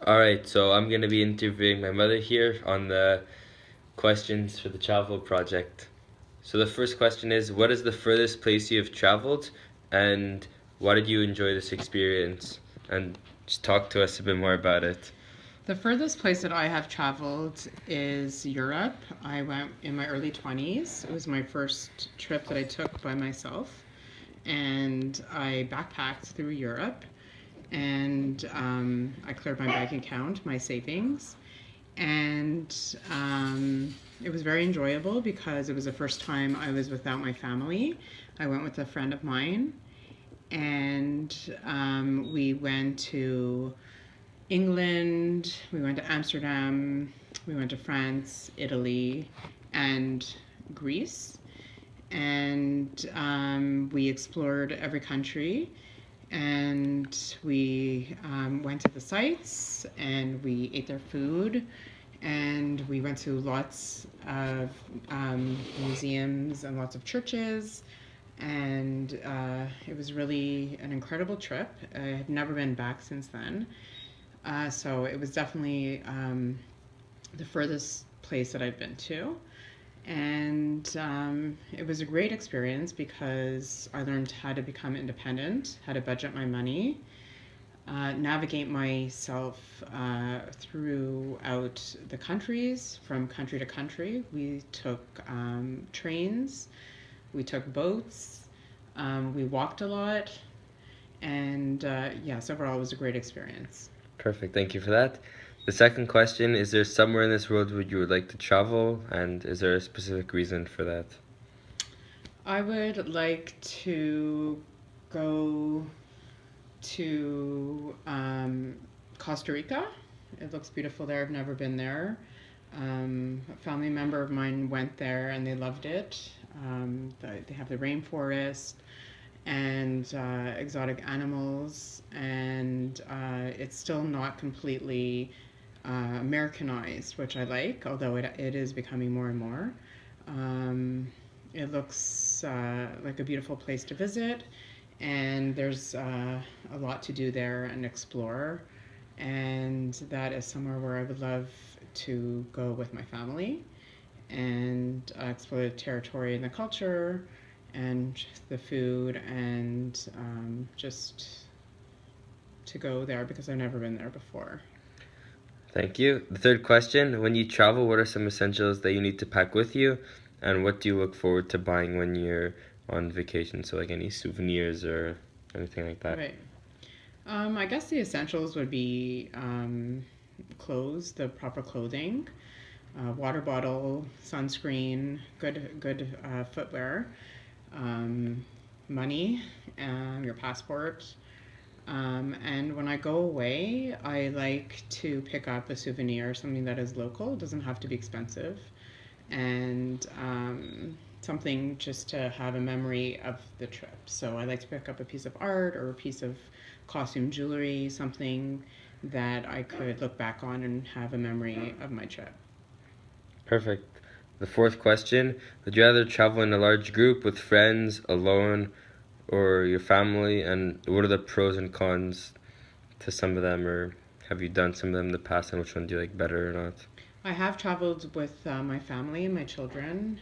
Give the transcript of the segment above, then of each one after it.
All right, so I'm going to be interviewing my mother here on the questions for the travel project. So the first question is, what is the furthest place you have traveled, and why did you enjoy this experience? And just talk to us a bit more about it. The furthest place that I have traveled is Europe. I went in my early 20s. It was my first trip that I took by myself. And I backpacked through Europe. And I cleared my bank account, my savings. And it was very enjoyable because it was the first time I was without my family. I went with a friend of mine. And we went to England, we went to Amsterdam, we went to France, Italy, and Greece. And we explored every country. And we went to the sites and we ate their food. And we went to lots of museums and lots of churches. And it was really an incredible trip. I have never been back since then. So it was definitely the furthest place that I've been to. And it was a great experience because I learned how to become independent, how to budget my money, navigate myself throughout the countries, from country to country. We took trains, we took boats, we walked a lot, and yes, overall, it was a great experience. Perfect, thank you for that. The second question, is there somewhere in this world where you would like to travel, and is there a specific reason for that? I would like to go to Costa Rica. It looks beautiful there. I've never been there. A family member of mine went there and they loved it. They have the rainforest and exotic animals, and it's still not completely Americanized, which I like, although it is becoming more and more. Um, it looks like a beautiful place to visit, and there's a lot to do there and explore. And that is somewhere where I would love to go with my family and explore the territory and the culture and the food and just to go there because I've never been there before. Thank you. The third question, when you travel, what are some essentials that you need to pack with you, and what do you look forward to buying when you're on vacation? So, like any souvenirs or anything like that. Right. I guess the essentials would be clothes, the proper clothing, water bottle, sunscreen, good footwear, um, money, your passport. And when I go away, I like to pick up a souvenir, something that is local. It doesn't have to be expensive, and something just to have a memory of the trip. So I like to pick up a piece of art or a piece of costume jewelry, something that I could look back on and have a memory of my trip. Perfect. The fourth question, would you rather travel in a large group with friends, alone, or your family? And what are the pros and cons to some of them, or have you done some of them in the past, and which one do you like better or not? I have traveled with my family and my children,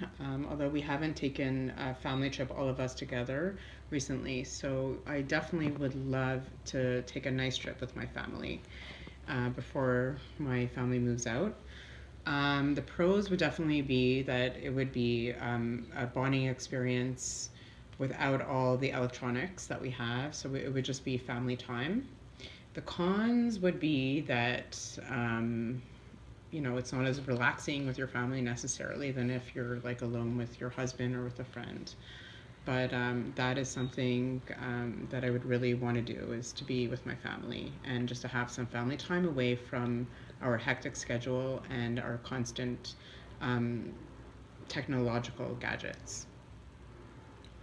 although we haven't taken a family trip, all of us together, recently. So I definitely would love to take a nice trip with my family before my family moves out. The pros would definitely be that it would be a bonding experience without all the electronics that we have. So it would just be family time. The cons would be that it's not as relaxing with your family necessarily than if you're like alone with your husband or with a friend. But that is something that I would really want to do, is to be with my family and just to have some family time away from our hectic schedule and our constant um, technological gadgets.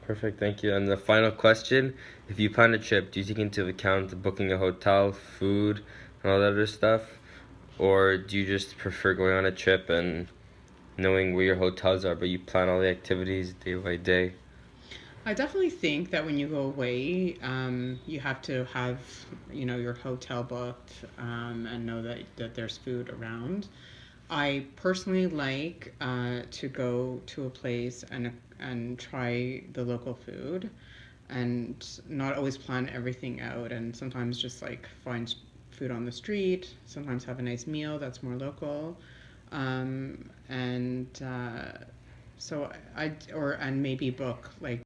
Perfect, thank you. And the final question, if you plan a trip, do you take into account booking a hotel, food, and all that other stuff? Or do you just prefer going on a trip and knowing where your hotels are, but you plan all the activities day by day? I definitely think that when you go away, you have to have, your hotel booked, and know that there's food around. I personally like to go to a place and try the local food, and not always plan everything out. And sometimes just like find food on the street. Sometimes have a nice meal that's more local, and so I or and maybe book like